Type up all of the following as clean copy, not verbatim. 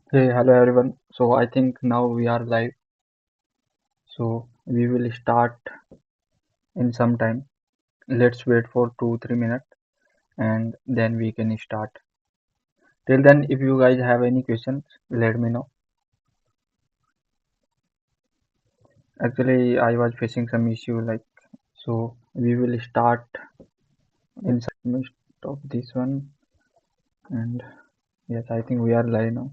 Hey, hello everyone. So I think now we are live. So we will start in some time. Let's wait for 2-3 minutes and then we can start. Till then, if you guys have any questions, let me know. Actually, I was facing some issue so we will start in some midst of this one. And yes, I think we are live now.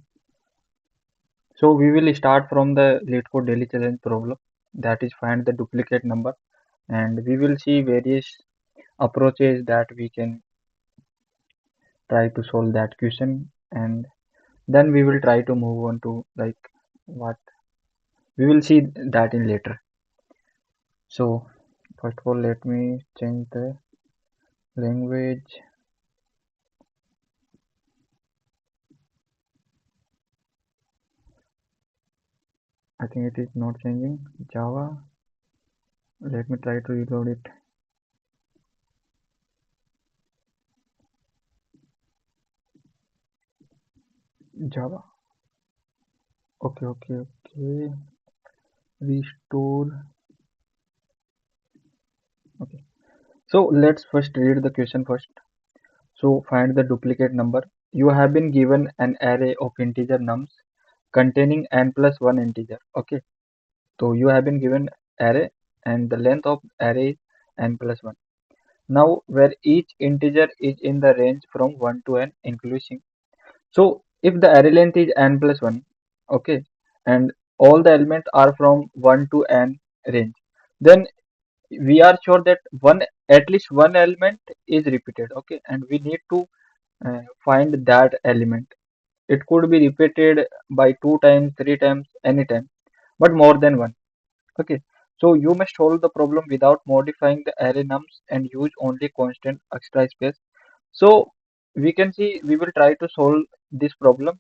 So we will start from the Leetcode daily challenge problem, that is find the duplicate number, and we will see various approaches that we can try to solve that question, and then we will try to move on to what we will see that in later. So first of all, let me change the language. I think it is not changing. Java. Let me try to reload it. Java. Okay, okay, okay. Restore. Okay, so let's first read the question first. So find the duplicate number. You have been given an array of integer nums containing n plus 1 integer. Okay, so you have been given array and the length of array is n plus 1. Now where each integer is in the range from 1 to n including. So if the array length is n plus 1, okay, and all the elements are from 1 to n range, then we are sure that one at least one element is repeated. Okay, and we need to find that element. It could be repeated by 2 times, 3 times, anytime, but more than one. Okay, so you must solve the problem without modifying the array nums and use only constant extra space. So we can see we will try to solve this problem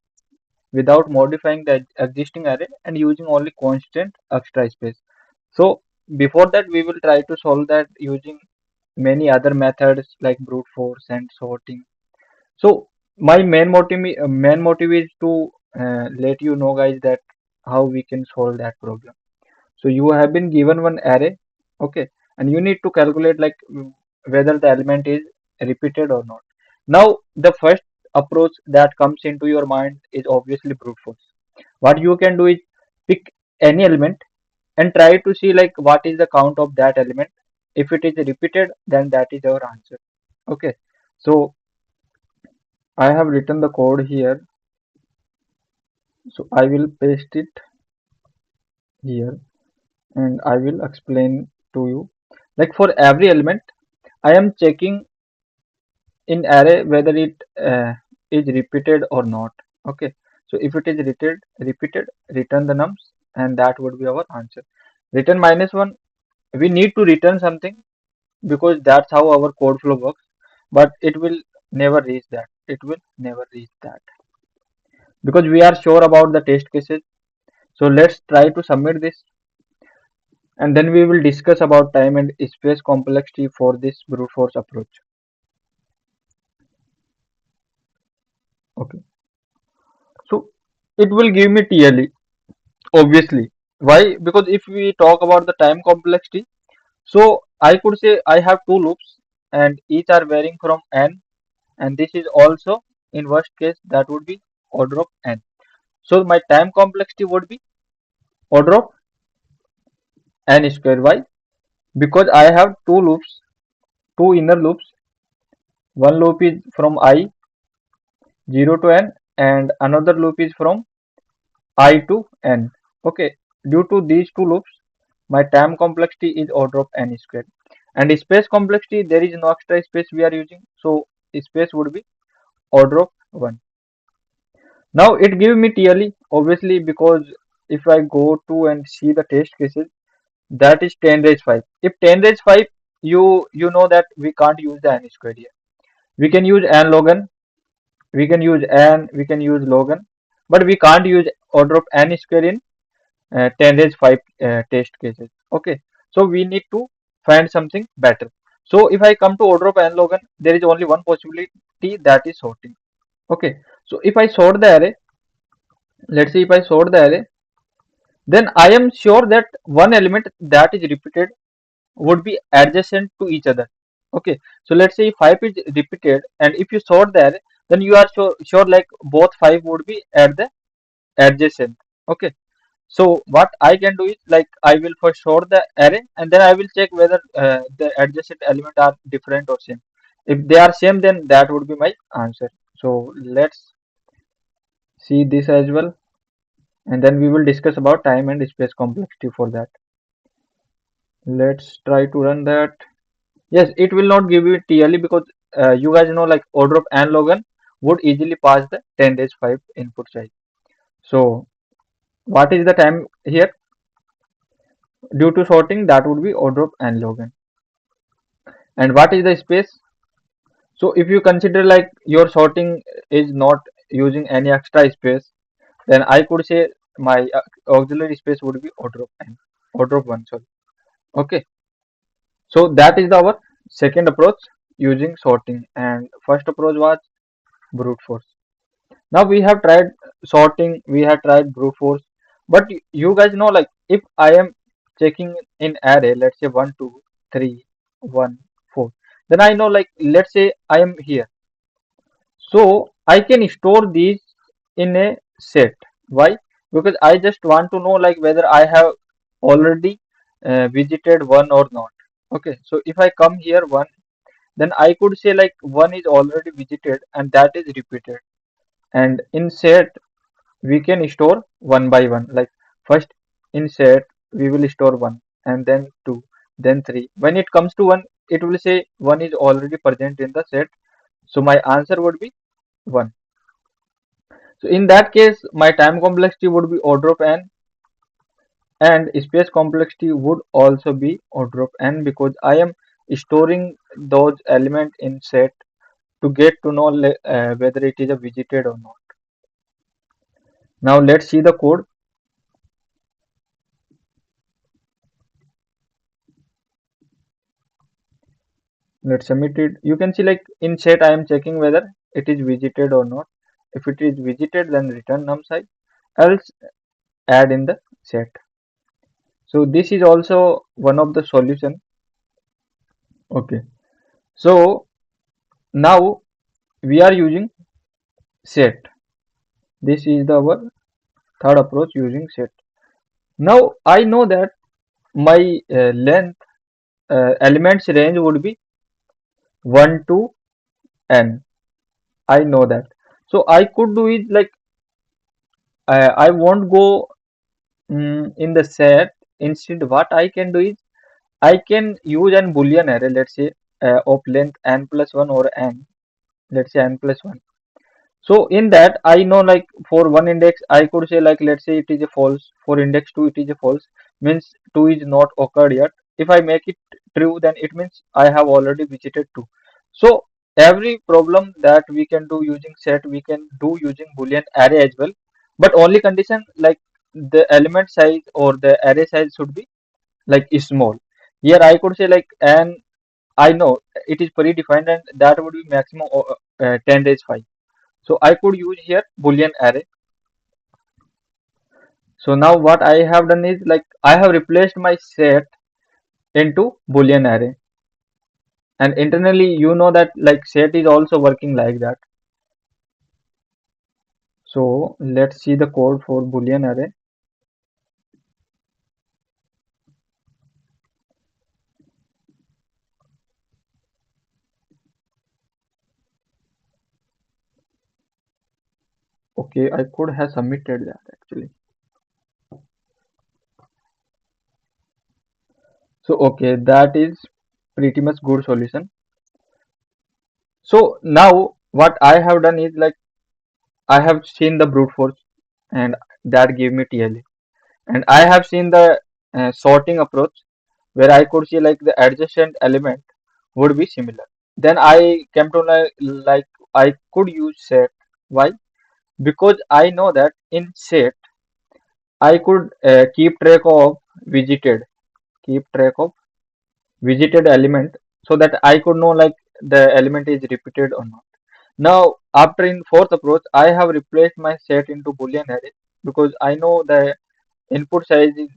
without modifying the existing array and using only constant extra space. So before that we will try to solve that using many other methods like brute force and sorting. So my main motive is to let you know guys that how we can solve that problem. So you have been given one array, okay, and you need to calculate whether the element is repeated or not. Now the first approach that comes into your mind is obviously brute force. What you can do is pick any element and try to see like what is the count of that element. If it is repeated, then that is our answer. Okay, so I have written the code here, so I will paste it here and I will explain to you. Like for every element, I am checking in array whether it is repeated or not. Okay, so if it is repeated, return the nums, and that would be our answer. Return minus one. We need to return something because that's how our code flow works. But it will never reach that. It will never reach that because we are sure about the test cases. So let's try to submit this, and then we will discuss about time and space complexity for this brute force approach. Okay, so it will give me TLE obviously. Why? Because if we talk about the time complexity, so I could say I have two loops and each are varying from n, and this is also in worst case that would be order of n. So my time complexity would be order of n square. Why? Because I have two loops, two inner loops. One loop is from I 0 to n and another loop is from I to n. Okay, due to these two loops, my time complexity is order of n square. And space complexity, there is no extra space we are using, so space would be order of 1. Now it gives me TLE obviously because if I go to and see the test cases, that is 10 raised 5. If 10 raised 5, you know that we can't use the n square here. We can use n log n, we can use n, we can use log n, but we can't use order of n square in 10 raised 5 test cases. Okay, so we need to find something better. So if I come to order of n log n, there is only one possibility, that is sorting. Okay, so if I sort the array, let's say if I sort the array, then I am sure that one element that is repeated would be adjacent to each other. Okay, so let's say if 5 is repeated and if you sort the array, then you are sure like both 5 would be at the adjacent. Okay, so what I can do is like I will first sort the array and then I will check whether the adjacent element are different or same. If they are same, then that would be my answer. So let's see this as well, and then we will discuss about time and space complexity for that. Let's try to run that. Yes, it will not give you TLE because you guys know like order of n log n would easily pass the 10 days 5 input size. So what is the time here? Due to sorting, that would be order of n log n. And what is the space? So if you consider like your sorting is not using any extra space, then I could say my auxiliary space would be order of n, order of 1, sorry. Okay, so that is our second approach using sorting, and first approach was brute force. Now we have tried sorting, we have tried brute force, but you guys know like if I am checking in array, let's say 1, 2, 3, 1, 4, then I know like let's say I am here. So I can store these in a set. Why? Because I just want to know like whether I have already visited one or not. Okay, so if I come here one, then I could say like one is already visited and that is repeated. And in set we can store one by one. Like first in set we will store one and then two, then three. When it comes to one, it will say one is already present in the set. So my answer would be 1. So in that case, my time complexity would be order of n and space complexity would also be order of n because I am storing those elements in set to get to know whether it is a visited or not. Now let's see the code. Let's submit it. You can see like in set I am checking whether it is visited or not. If it is visited, then return num size, else add in the set. So this is also one of the solution. Okay. So now we are using set. This is our third approach using set. Now I know that my length elements range would be 1 to n. I know that. So I could do it like I won't go in the set. Instead, what I can do is I can use an boolean array. Let's say of length n plus 1 or n. Let's say n plus 1. So in that I know like for one index I could say like let's say it is a false, for index 2 it is a false, means 2 is not occurred yet. If I make it true, then it means I have already visited 2. So every problem that we can do using set we can do using boolean array as well, but only condition like the element size or the array size should be like small. Here I could say like, and I know it is predefined and that would be maximum 10 days 5. So I could use here boolean array. So now what I have done is like I have replaced my set into boolean array, and internally you know that like set is also working like that. So let's see the code for boolean array. Okay, I could have submitted that actually. So okay, that is pretty much good solution. So now what I have done is like I have seen the brute force and that gave me TLA, and I have seen the sorting approach where I could see like the adjacent element would be similar. Then I came to like I could use set. Why? Because I know that in set I could keep track of visited element, so that I could know like the element is repeated or not. Now after in fourth approach, I have replaced my set into boolean array. because I know the input size is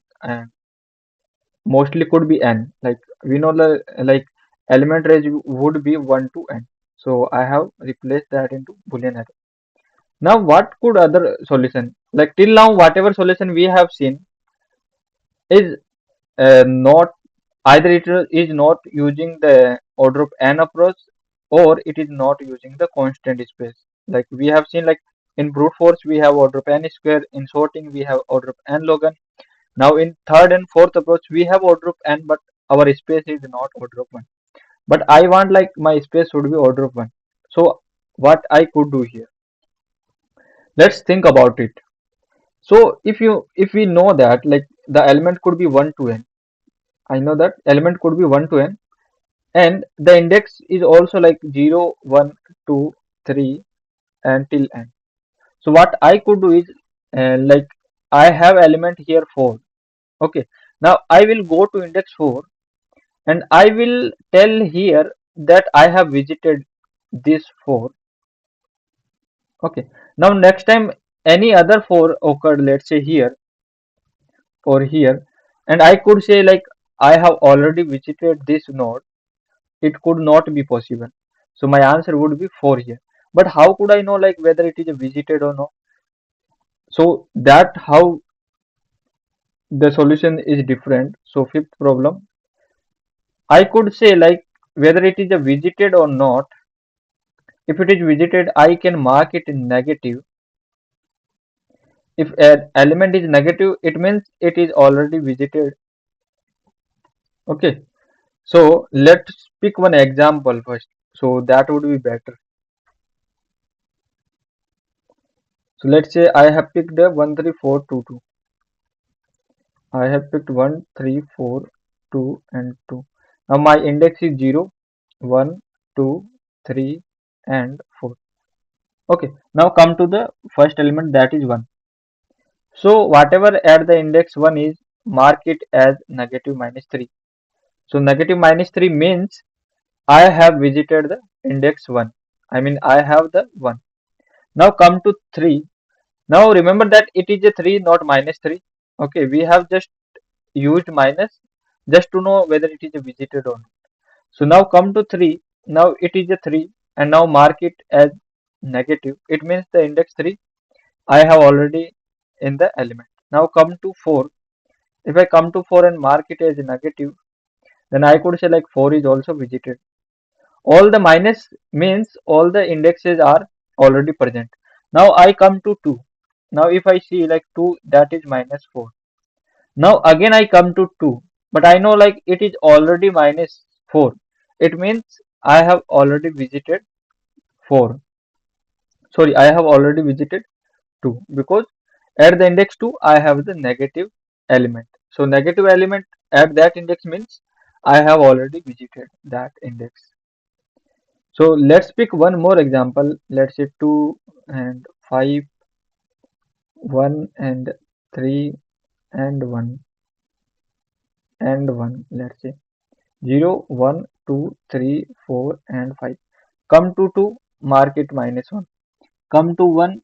mostly could be n. Like we know the like element range would be 1 to n. So I have replaced that into boolean array. Now what could other solution? Like till now whatever solution we have seen is not either it is not using the order of n approach, or it is not using the constant space. Like we have seen, like in brute force we have order of n square, in sorting we have order of n log n. Now in third and fourth approach we have order of n, but our space is not order of 1. But I want like my space should be order of 1. So what I could do here? Let's think about it. So if we know that like the element could be 1 to n, I know that element could be 1 to n, and the index is also like 0, 1, 2, 3 until n. So what I could do is like I have element here 4. Okay. Now I will go to index 4 and I will tell here that I have visited this 4. Okay. Now next time any other 4 occurred, let's say here or here, and I could say like I have already visited this node, it could not be possible. So my answer would be 4 here. But how could I know like whether it is visited or not? So that how the solution is different. So fifth problem, I could say like whether it is a visited or not. If it is visited, I can mark it in negative. If an element is negative, it means it is already visited. Okay. So let's pick one example first. So that would be better. So let's say I have picked the 13422. I have picked 1, 3, 4, 2, and 2. Now my index is 0, 1, 2, 3, and 4. Okay. Now come to the first element, that is 1. So whatever at the index 1 is, mark it as negative minus 3. So negative minus 3 means I have visited the index 1. I mean I have the 1. Now come to 3. Now remember that it is a 3, not minus 3. Okay, we have just used minus just to know whether it is a visited or not. So now come to 3. Now it is a 3 and now mark it as negative. It means the index 3 I have already in the element. Now come to 4. If I come to 4 and mark it as negative, then I could say like 4 is also visited. All the minus means all the indexes are already present. Now I come to 2. Now if I see like 2, that is minus 4. Now again I come to 2, but I know like it is already minus 4. It means I have already visited 4. Sorry, I have already visited 2 because at the index 2 I have the negative element. So negative element at that index means I have already visited that index. So let's pick one more example. Let's say 2 and 5, 1 and 3 and 1 and 1. Let's say 0, 1, 2, 3, 4 and 5. Come to 2, mark it minus 1. Come to 1,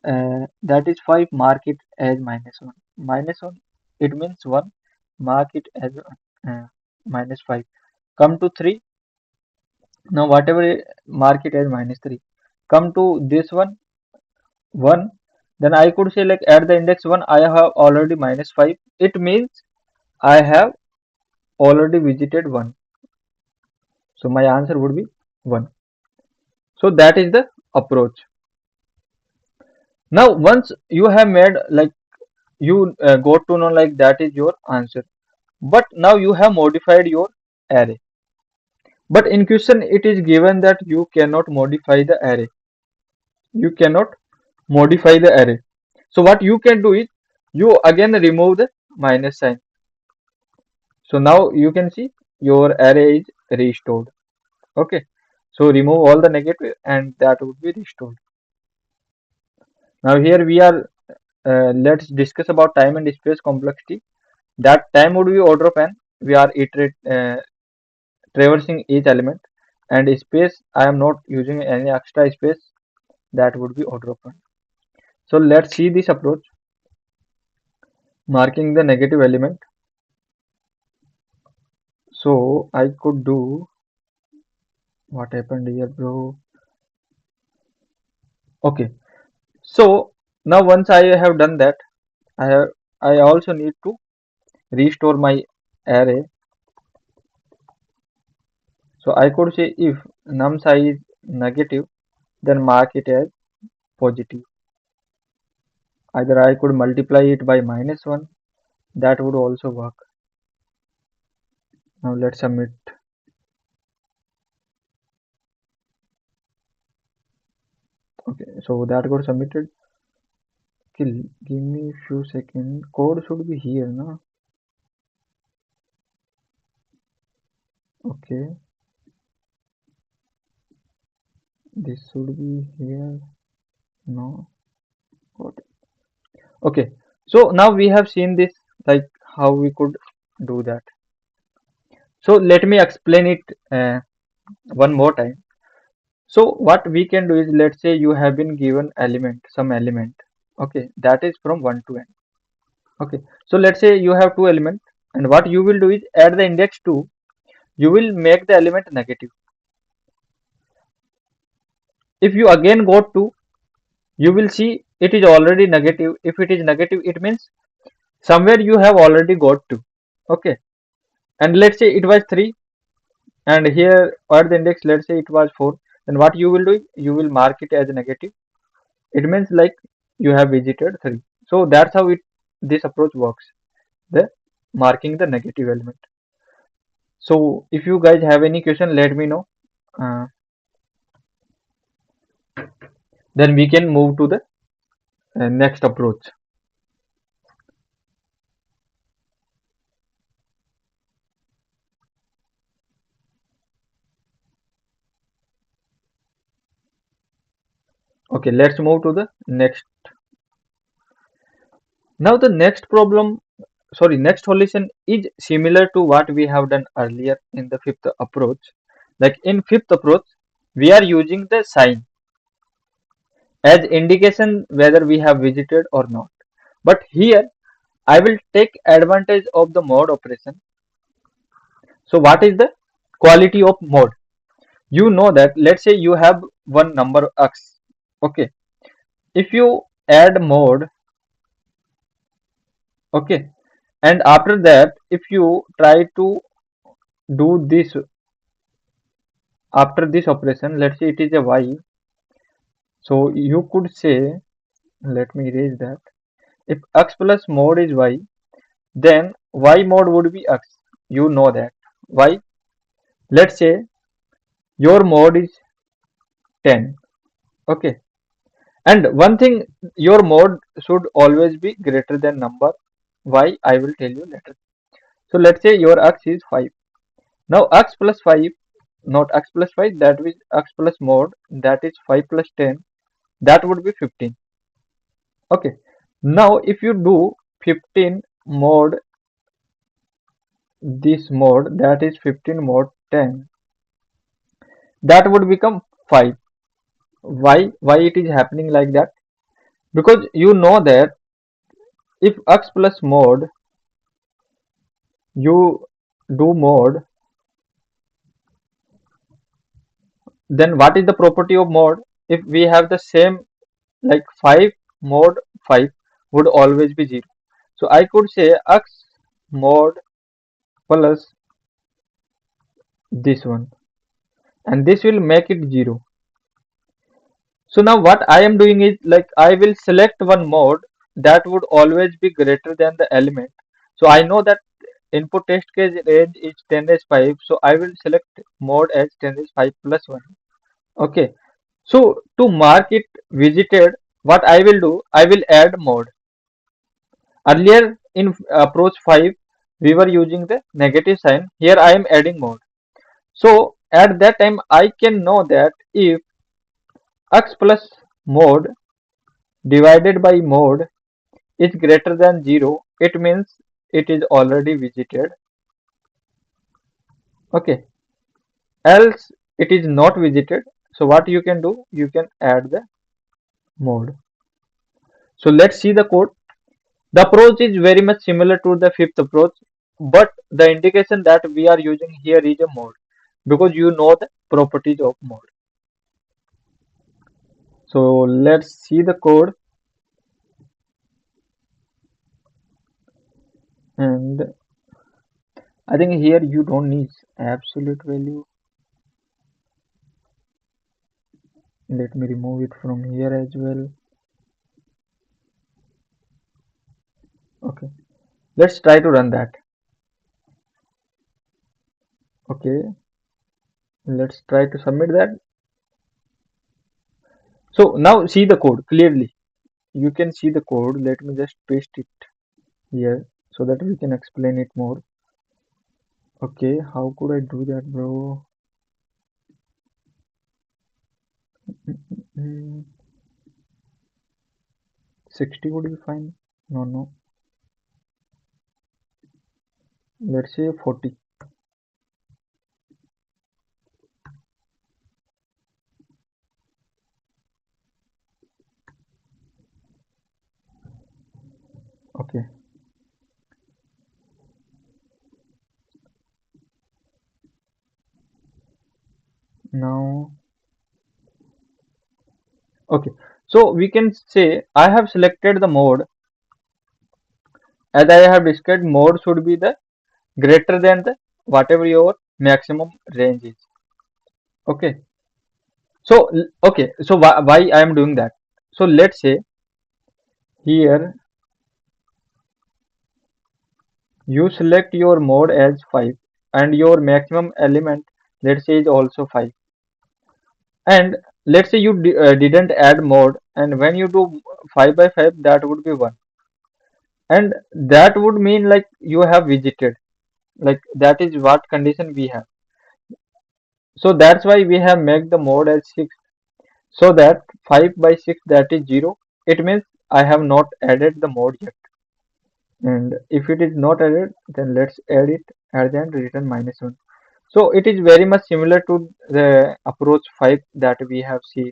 that is 5, mark it as minus 1. Minus 1, it means 1, mark it as minus 5. Come to 3, now whatever, mark it as minus 3. Come to this one, 1, then I could say like at the index 1 I have already minus 5. It means I have already visited 1. So my answer would be 1. So that is the approach. Now once you have made like you got to know like that is your answer, but now you have modified your array. But in question it is given that you cannot modify the array. You cannot modify the array. So what you can do is you again remove the minus sign. So now you can see your array is restored. Okay. So remove all the negative and that would be restored. Now here we are, let's discuss about time and space complexity. That time would be order of n. We are traversing each element, and space I am not using any extra space, that would be order of n. So let's see this approach. marking the negative element. So I could do what happened here, bro. Okay, so now once I have done that, I also need to restore my array. So I could say if num size is negative, then mark it as positive. Either I could multiply it by -1, that would also work. Now let's submit. Okay, so that got submitted. Okay, give me a few seconds. Code should be here, no? Okay, this should be here. No. Got it. Okay, so now we have seen this, like how we could do that. So let me explain it one more time. So what we can do is, let's say you have been given some element. Okay, that is from 1 to n. Okay, so let's say you have two elements, and what you will do is at the index 2, you will make the element negative. If you again go to, you will see it is already negative. If it is negative, it means somewhere you have already got to. Okay, and let's say it was 3, and here at the index, let's say it was 4, then what you will do is you will mark it as negative. It means like you have visited 3. So that's how this approach works, the marking the negative element. So if you guys have any question, let me know. uh, then we can move to the next approach. Okay, let's move to the next. Now the next solution is similar to what we have done earlier in the fifth approach. Like in fifth approach, we are using the sign as indication whether we have visited or not. But here I will take advantage of the mode operation. So what is the quality of mode? You know that, let's say you have one number x. Okay, if you add mode, okay, and after that if you try to do this after this operation, let's say it is a y. So you could say, let me erase that. If x plus mode is y, then y mode would be x. You know that. Why? Let's say your mode is 10. Okay. And one thing, your mode should always be greater than number. Why? I will tell you later. So let's say your x is 5. Now x plus 5, not x plus 5, that is x plus mode, that is 5 plus 10, that would be 15. Okay. Now if you do 15 mod this mode, that is 15 mod 10, that would become 5. Why it is happening like that? Because you know that if x plus mode, you do mode, then what is the property of mode? If we have the same, like 5 mod 5 would always be 0. So I could say x mod plus this one, and this will make it 0. So now what I am doing is, like, I will select one mode that would always be greater than the element. So I know that input test case range is 10 raised 5. So I will select mode as 10 raised 5 plus 1. Okay. So to mark it visited, what I will do, I will add mode. Earlier in approach 5, we were using the negative sign. Here I am adding mode. So at that time, I can know that if x plus mode divided by mode is greater than 0, it means it is already visited. Okay, else it is not visited. So what you can do, you can add the mode. So let's see the code. The approach is very much similar to the fifth approach, but the indication that we are using here is a mode because you know the properties of mode. So let's see the code, and I think here you don't need absolute value. Let me remove it from here as well. Okay, let's try to run that. Okay, let's try to submit that. So now see the code clearly. You can see the code. Let me just paste it here so that we can explain it more. Okay, how could I do that, bro? Mm, 60 would be fine. No, no. Let's say 40. Okay. Now, okay. So we can say I have selected the mode. As I have discussed, mode should be the greater than the whatever your maximum range is. Okay. So okay. So why I am doing that? So let's say here you select your mode as 5 and your maximum element, let's say, is also 5. And let's say you didn't add mode, and when you do 5 by 5, that would be 1. And that would mean like you have visited, like that is what condition we have. So that's why we have made the mode as 6, so that 5 by 6, that is 0. It means I have not added the mode yet. And if it is not added, then let's add it and then return -1. So it is very much similar to the approach 5 that we have seen.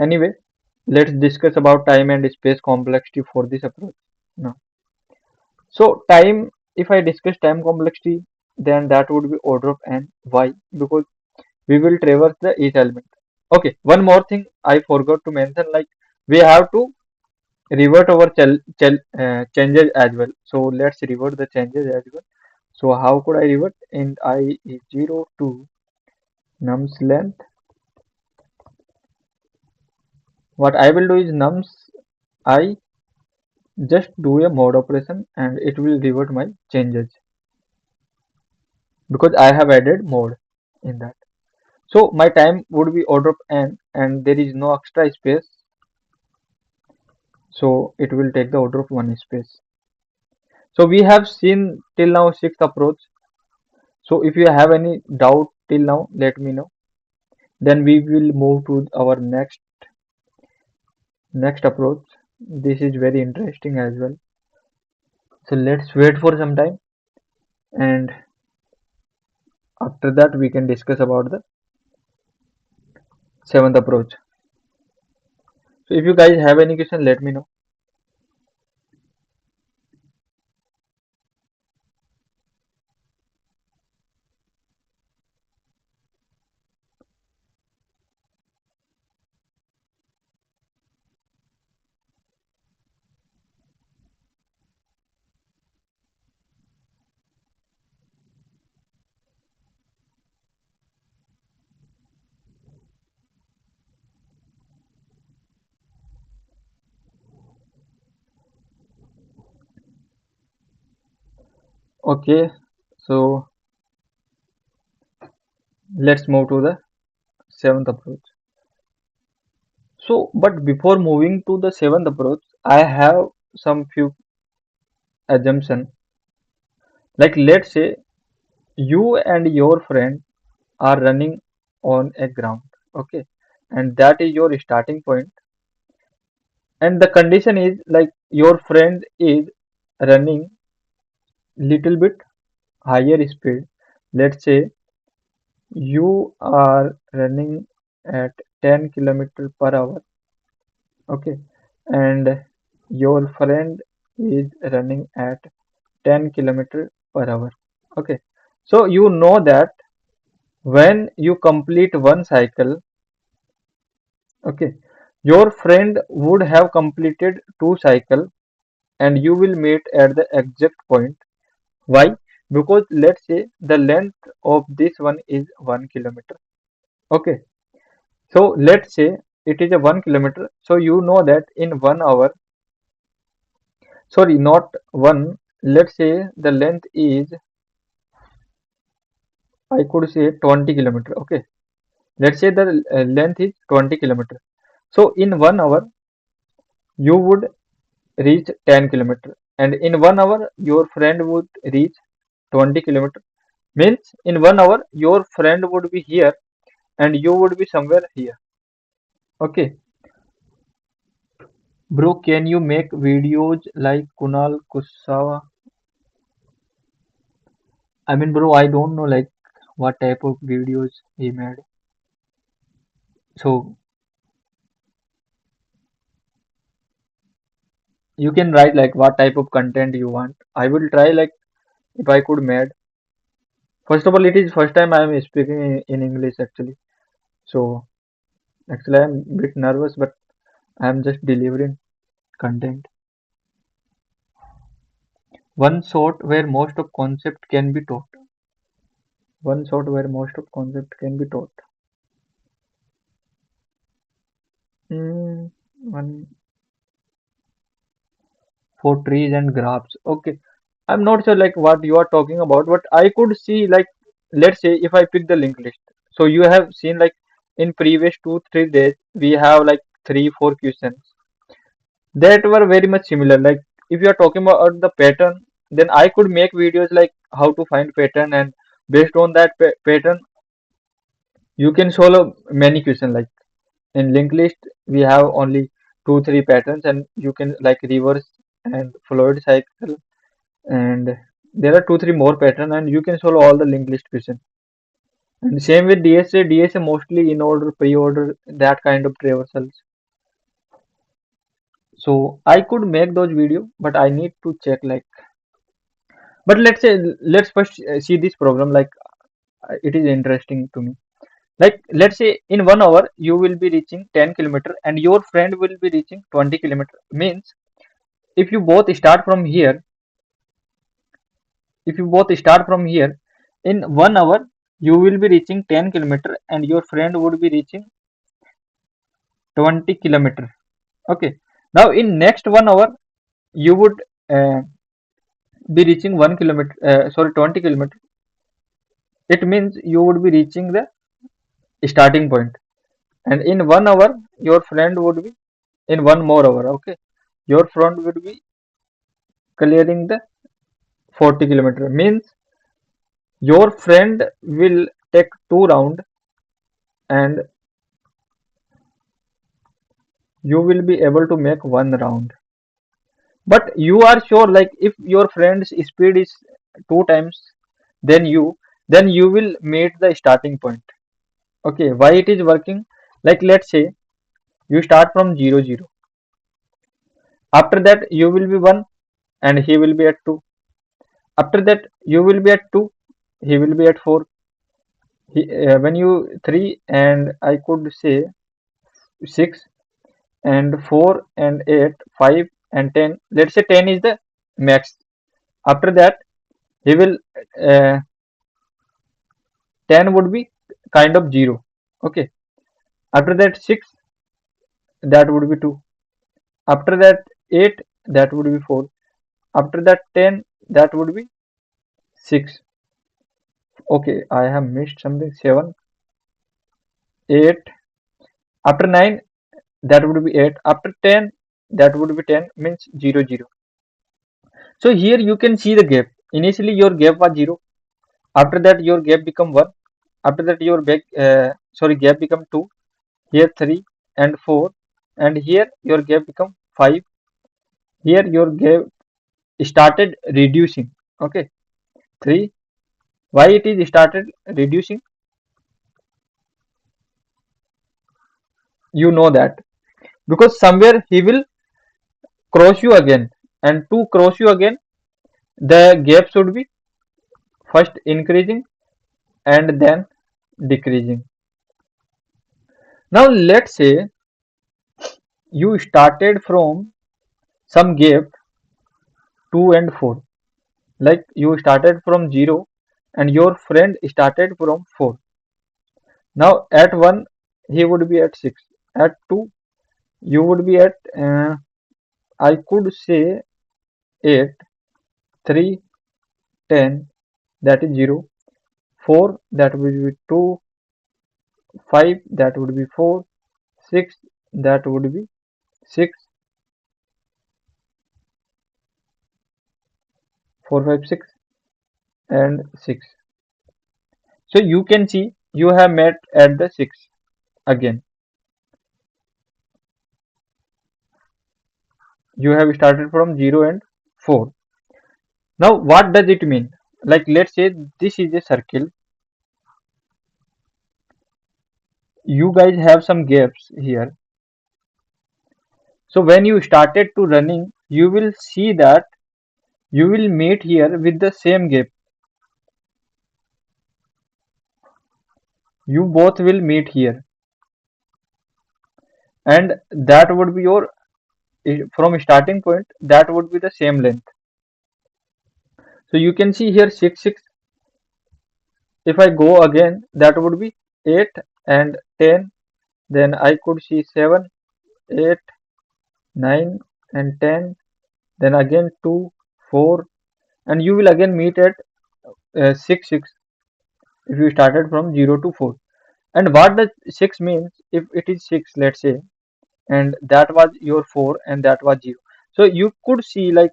Anyway, let's discuss about time and space complexity for this approach now. So time, if I discuss time complexity, then that would be order of n. Why? Because we will traverse the each element. Okay, one more thing I forgot to mention, like we have to revert our changes as well. So let's revert the changes as well. So how could I revert? Int I is 0 to nums length. What I will do is nums I just do a mode operation and it will revert my changes because I have added mode in that. So my time would be order of n and there is no extra space. So it will take the order of one space. So we have seen till now sixth approach. So if you have any doubt till now, let me know. Then we will move to our next approach. This is very interesting as well. So let's wait for some time and after that we can discuss about the seventh approach. So if you guys have any question, let me know. Okay, so let's move to the seventh approach. So, but before moving to the seventh approach, I have some few assumption. Like let's say you and your friend are running on a ground, okay, and that is your starting point. And the condition is like your friend is running little bit higher speed. Let's say you are running at 10 kilometer per hour, okay, and your friend is running at 10 kilometer per hour. Okay, so you know that when you complete one cycle, okay, your friend would have completed two cycle and you will meet at the exact point. Why? Because let's say the length of this one is 1 kilometer. Okay, so let's say it is a 1 kilometer. So you know that in 1 hour, sorry, not one, let's say the length is, I could say 20 kilometer. Okay, let's say the length is 20 kilometer. So in 1 hour, you would reach 10 kilometer, and in 1 hour, your friend would reach 20 kilometer. Means in 1 hour, your friend would be here and you would be somewhere here. Okay, bro, can you make videos like Kunal Kusawa? I mean, bro, I don't know like what type of videos he made. So you can write like what type of content you want. I will try like if I could made. First of all, it is first time I am speaking in English actually. So actually I am a bit nervous, but I am just delivering content. One shot where most of concept can be taught. One shot where most of concept can be taught. One for trees and graphs. Okay, I'm not sure like what you are talking about, but I could see like let's say if I pick the linked list. So you have seen like in previous 2 3 days we have like 3 4 questions that were very much similar. Like if you are talking about the pattern, then I could make videos like how to find pattern, and based on that pattern you can solve many questions. Like in linked list we have only 2 3 patterns, and you can like reverse and fluid cycle, and there are 2 3 more pattern and you can solve all the linked list question. And same with DSA mostly in order, pre-order, that kind of traversals. So I could make those video, but I need to check like. But let's say let's first see this problem. Like it is interesting to me. Like let's say in 1 hour you will be reaching 10 kilometer and your friend will be reaching 20 kilometer. Means if you both start from here, if you both start from here, in 1 hour you will be reaching 10 kilometer and your friend would be reaching 20 kilometer. Okay. Now in next 1 hour you would uh, be reaching 1 kilometer. Sorry, 20 kilometer. It means you would be reaching the starting point. And in 1 hour your friend would be in 1 more hour. Okay. Your friend would be clearing the 40 kilometer. Means your friend will take 2 round and you will be able to make 1 round. But you are sure like if your friend's speed is 2 times then you will meet the starting point. Okay, why it is working? Like let's say you start from 0 0. After that you will be 1 and he will be at 2. After that you will be at 2, he will be at 4. When you 3 and I could say 6 and 4 and 8, 5 and 10. Let's say 10 is the max. After that he will uh, 10 would be kind of 0. Okay. After that 6, that would be 2. After that 8, that would be 4. After that 10, that would be 6. Okay, I have missed something. 7, 8. After 9, that would be 8. After 10, that would be 10, means 0 0. So here you can see the gap. Initially your gap was 0. After that your gap become 1. After that your gap become 2. Here 3 and 4. And here your gap become 5. Here your gap started reducing. Okay. 3. Why it is started reducing? You know that because somewhere he will cross you again, and to cross you again, the gap should be first increasing and then decreasing. Now let's say you started from some gap 2 and 4, like you started from 0 and your friend started from 4. Now at 1 he would be at 6, at 2 you would be at I could say 8, 3, 10, that is 0, 4 that would be 2, 5 that would be 4, 6 that would be 6, 4, 5, 6, and 6. So you can see you have met at the 6 again. You have started from 0 and 4. Now what does it mean? Like let's say this is a circle. You guys have some gaps here. So when you started to running, you will see that you will meet here with the same gap. You both will meet here, and that would be your from starting point, that would be the same length. So you can see here 6, 6. If I go again, that would be 8 and 10. Then I could see 7, 8, 9 and 10. Then again 2, 4, and you will again meet at 6, 6 if you started from 0 to 4. And what does 6 means? If it is 6, let's say, and that was your 4 and that was 0. So you could see like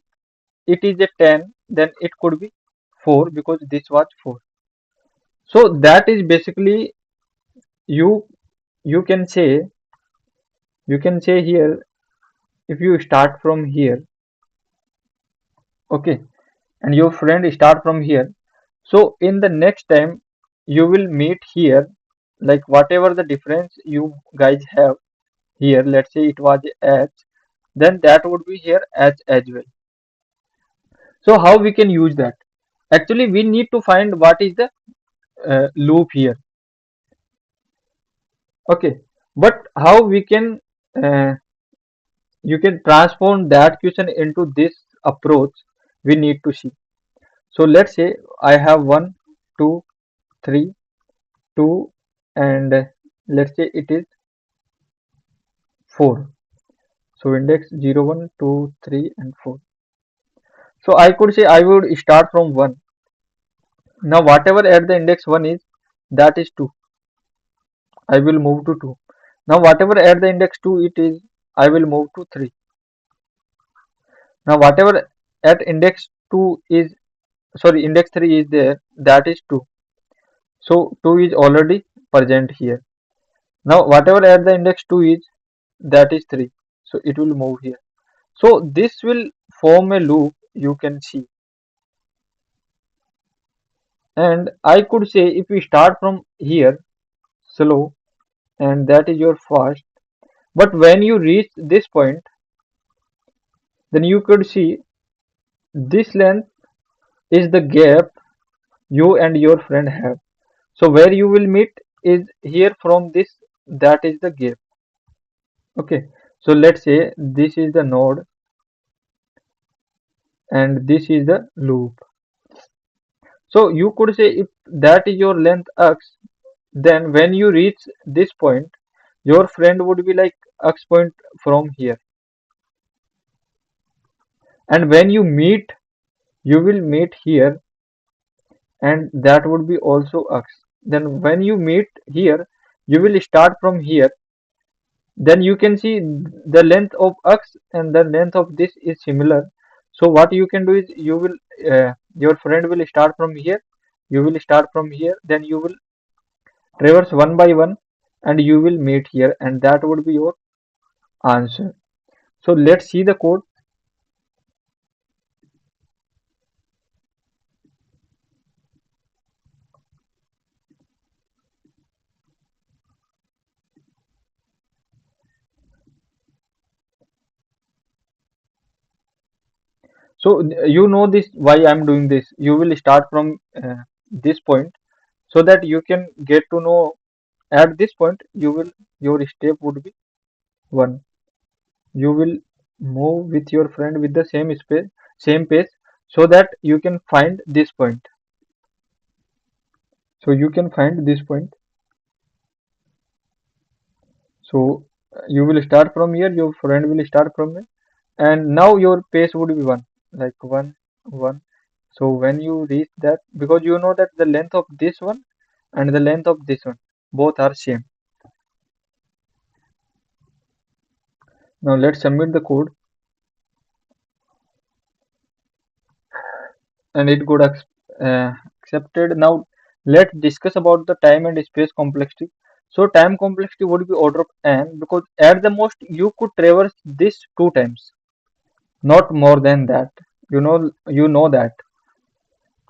it is a 10, then it could be 4 because this was 4. So that is basically you you can say here, if you start from here, okay, and your friend start from here, so in the next time you will meet here, like whatever the difference you guys have here, let's say it was h, then that would be here h as well. So how we can use that? Actually we need to find what is the loop here, okay, but how we can uh, you can transform that question into this approach, we need to see. So let's say I have 1, 2, 3, 2, and let's say it is 4. So index 0, 1, 2, 3, and 4. So I could say I would start from 1. Now whatever at the index 1 is, that is 2. I will move to 2. Now whatever at the index 2 it is, I will move to 3. Now whatever at index 2 is, sorry, index 3 is there, that is 2. So 2 is already present here. Now whatever at the index 2 is, that is 3. So it will move here. So this will form a loop, you can see. And I could say if we start from here slow, and that is your fast, but when you reach this point, then you could see this length is the gap you and your friend have. So where you will meet is here from this, that is the gap. Okay, so let's say this is the node and this is the loop. So you could say if that is your length x, then when you reach this point, your friend would be like x point from here. And when you meet, you will meet here, and that would be also x. Then when you meet here, you will start from here. Then you can see the length of x and the length of this is similar. So what you can do is you will your friend will start from here, you will start from here, then you will traverse one by one, and you will meet here, and that would be your answer. So let's see the code. So you know this why I'm doing this. You will start from this point so that you can get to know at this point you will your step would be one. You will move with your friend with the same pace so that you can find this point. So you can find this point. So you will start from here, your friend will start from here, and now your pace would be one, like one, one. So when you reach that, because you know that the length of this one and the length of this one both are same. Now let's submit the code, and it got accepted. Now let's discuss about the time and space complexity. So time complexity would be order of n because at the most you could traverse this two times, not more than that. You know that.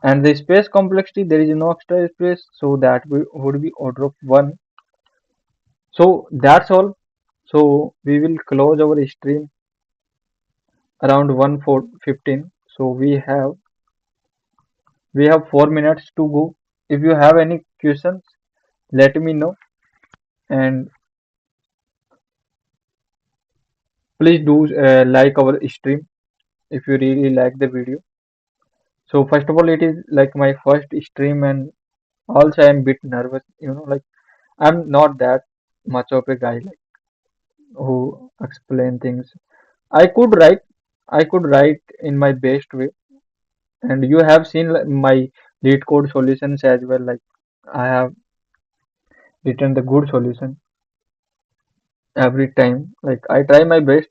And the space complexity, there is no extra space, so that would be order of 1. So that's all. So we will close our stream around 1:15. So we have 4 minutes to go. If you have any questions, let me know, and please do like our stream if you really like the video. So first of all, it is like my first stream, and also I'm bit nervous. Like I'm not that much of a guy like who explain things. I could write, I could write in my best way, and you have seen like, my lead code solutions as well. Like I have written the good solution every time. Like I try my best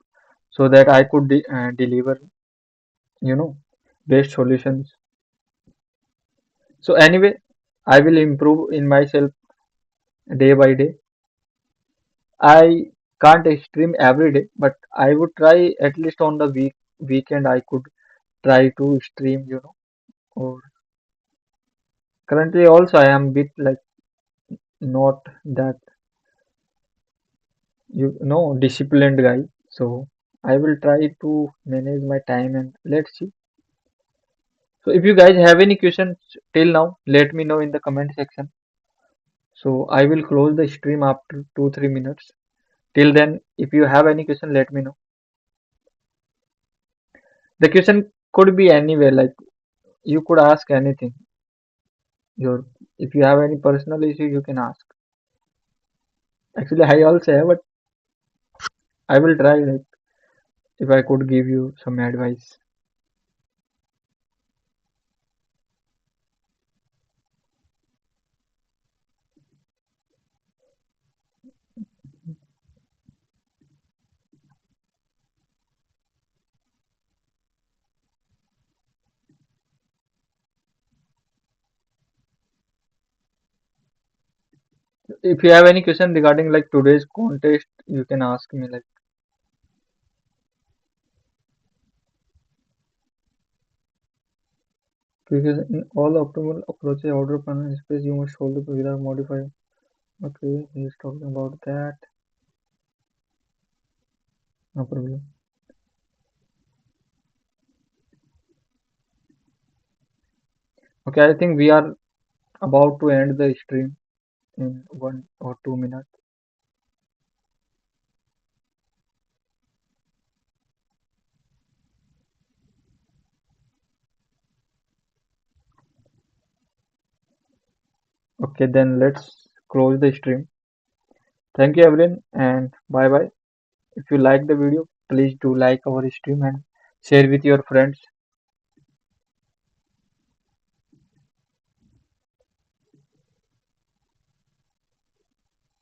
so that I could deliver, you know, best solutions. So anyway, I will improve in myself day by day. I can't stream every day, but I would try at least on the weekend. I could try to stream, or currently also I am bit like not that disciplined guy. So I will try to manage my time, and let's see. So if you guys have any questions till now, let me know in the comment section. So I will close the stream after 2-3 minutes. Till then, if you have any question, let me know. The question could be anywhere, like you could ask anything. Your If you have any personal issue, you can ask. Actually, I also have, but I will try, like, if I could give you some advice. If you have any question regarding like today's contest, you can ask me, like. Because in all optimal approaches, order panel space you must hold the without modifying. Okay, he's talking about that. No problem. Okay, I think we are about to end the stream in 1 or 2 minutes. Okay, then let's close the stream. Thank you everyone, and bye bye. If you like the video, please do like our stream and share with your friends.